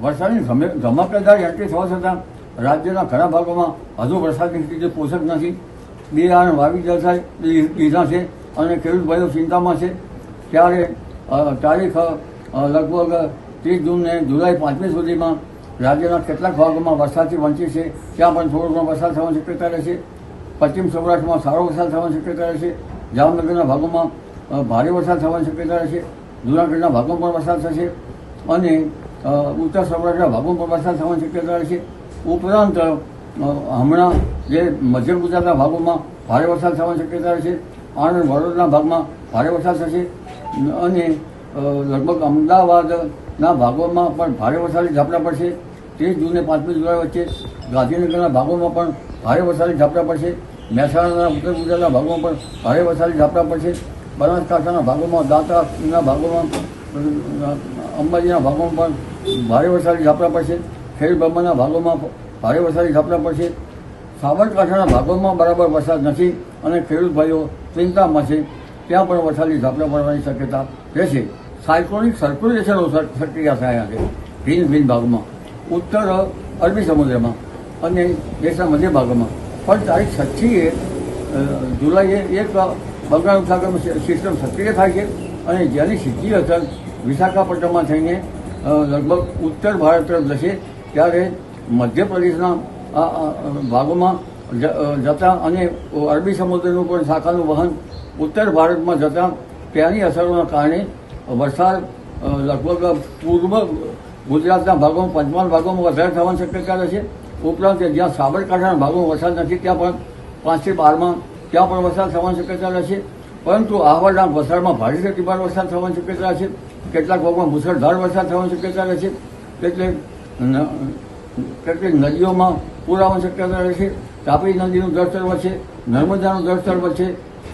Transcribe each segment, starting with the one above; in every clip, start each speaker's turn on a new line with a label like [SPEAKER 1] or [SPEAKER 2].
[SPEAKER 1] વરસાદની ધમાકેદાર એન્ટ્રી થવા છતાં રાજ્યના ઘણા ભાગોમાં હજુ વરસાદની સ્થિતિ પોષક નથી. બિયારણ વાવી દીધા છે અને ખેડૂત ભાઈઓ ચિંતામાં છે. ત્યારે તારીખ લગભગ 30 જૂનને જુલાઈ 5મી સુધીમાં રાજ્યના કેટલાક ભાગોમાં વરસાદથી વંચિત છે. ત્યાં પણ થોડો ઘણો વરસાદ થવાની શક્યતા રહેશે. પશ્ચિમ સૌરાષ્ટ્રમાં સારો વરસાદ થવાની શક્યતા રહેશે. જામનગરના ભાગોમાં ભારે વરસાદ થવાની શક્યતા રહેશે. જૂનાગઢના ભાગોમાં પણ વરસાદ થશે અને ઉત્તર સૌરાષ્ટ્રના ભાગોમાં પણ વરસાદ થવાની શક્યતા રહેશે. ઉપરાંત હમણાં જે મધ્ય ગુજરાતના ભાગોમાં ભારે વરસાદ થવાની શક્યતા રહેશે. આણંદ વડોદરાના ભાગમાં ભારે વરસાદ થશે અને લગભગ અમદાવાદના ભાગોમાં પણ ભારે વરસાદી ઝાપટા પડશે. 30 જૂને 5મી જુલાઈ વચ્ચે ગાંધીનગરના ભાગોમાં પણ ભારે વરસાદી ઝાપટા પડશે. મહેસાણાના ઉત્તર ગુજરાતના ભાગોમાં પણ ભારે વરસાદી ઝાપટા પડશે. બનાસકાંઠાના ભાગોમાં, દાંતાના ભાગોમાં, અંબાજીના ભાગોમાં પણ ભારે વરસાદી ઝાપટા પડશે. ખેડ બ્રહ્માના ભાગોમાં ભારે વરસાદી ઝાપટા પડશે. સાબરકાંઠાના ભાગોમાં બરાબર વરસાદ નથી અને ખેડૂત ભાઈઓ ચિંતામાં છે. ત્યાં પણ વરસાદી ઝાપટા પડવાની શક્યતા રહેશે. સાયક્લોનિક સર્ક્યુલેશનો સક્રિય થયા છે ભિન્ન ભિન્ન ભાગમાં, ઉત્તર અરબી સમુદ્રમાં અને દેશના મધ્ય ભાગમાં. પણ તારીખ 6 જુલાઈએ એક બંગાળ ઉપસાગરમાં સિસ્ટમ સક્રિય થાય છે અને જેની સીધી અસર વિશાખાપટ્ટનમમાં થઈને લગભગ ઉત્તર ભારત તરફ જશે. ત્યારે મધ્યપ્રદેશના ભાગોમાં જતાં અને અરબી સમુદ્રનું પણ શાખાનું વહન ઉત્તર ભારતમાં જતાં ત્યાંની અસરોના કારણે વરસાદ લગભગ પૂર્વ ગુજરાતના ભાગોમાં, પંચમહાલ ભાગોમાં વધારે થવાની શક્યતા રહેશે. ઉપરાંત જ્યાં સાબરકાંઠાના ભાગોમાં વરસાદ નથી ત્યાં પણ 5 થી 12માં ત્યાં પણ વરસાદ થવાની શક્યતા રહેશે. પરંતુ આહવાના વલસાડમાં ભારેથી અતિભાર વરસાદ થવાની શક્યતા છે. કેટલાક ભાગમાં મુસળધાર વરસાદ થવાની શક્યતા રહેશે. કેટલીક નદીઓમાં પૂર આવવાની શક્યતા રહેશે. તાપી નદીનું જળસ્તર વધશે, નર્મદાનું જળસ્તર વધશે,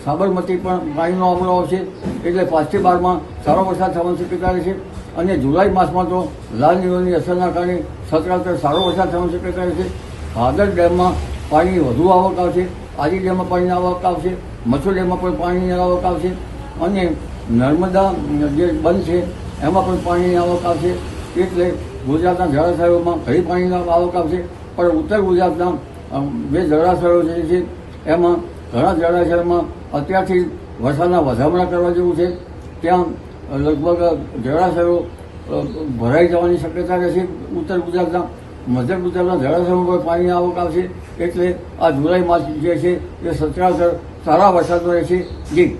[SPEAKER 1] સાબરમતી પણ પાણીનો આવરો આવશે. એટલે 5 થી 12માં સારો વરસાદ થવાની શક્યતા રહેશે. અને જુલાઈ માસમાં તો લાલ નીરોની અસરના કારણે સતરાતર સારો વરસાદ થવાની શક્યતા રહેશે. ભાદર ડેમમાં પાણીની વધુ આવક આવશે. આજી ડેમમાં પાણીની આવક આવશે. મચ્છુ ડેમમાં પણ પાણીની આવક આવશે અને નર્મદા જે બંધ છે એમાં પણ પાણીની આવક આવશે. એટલે ગુજરાતના જળાશયોમાં ઘણી પાણીની આવક આવશે. પણ ઉત્તર ગુજરાતના જે જળાશયો છે એમાં ઘણા જળાશયોમાં અત્યારથી વરસાદના વધામણા કરવા જેવું છે. ત્યાં લગભગ જળાશયો ભરાઈ જવાની શક્યતા રહેશે. ઉત્તર ગુજરાતના, મધ્ય ગુજરાતના જળાશયોમાં પણ પાણીની આવક આવશે. એટલે આ જુલાઈ માસ જે છે એ સચરાચર સારા વરસાદનો રહેશે. જી.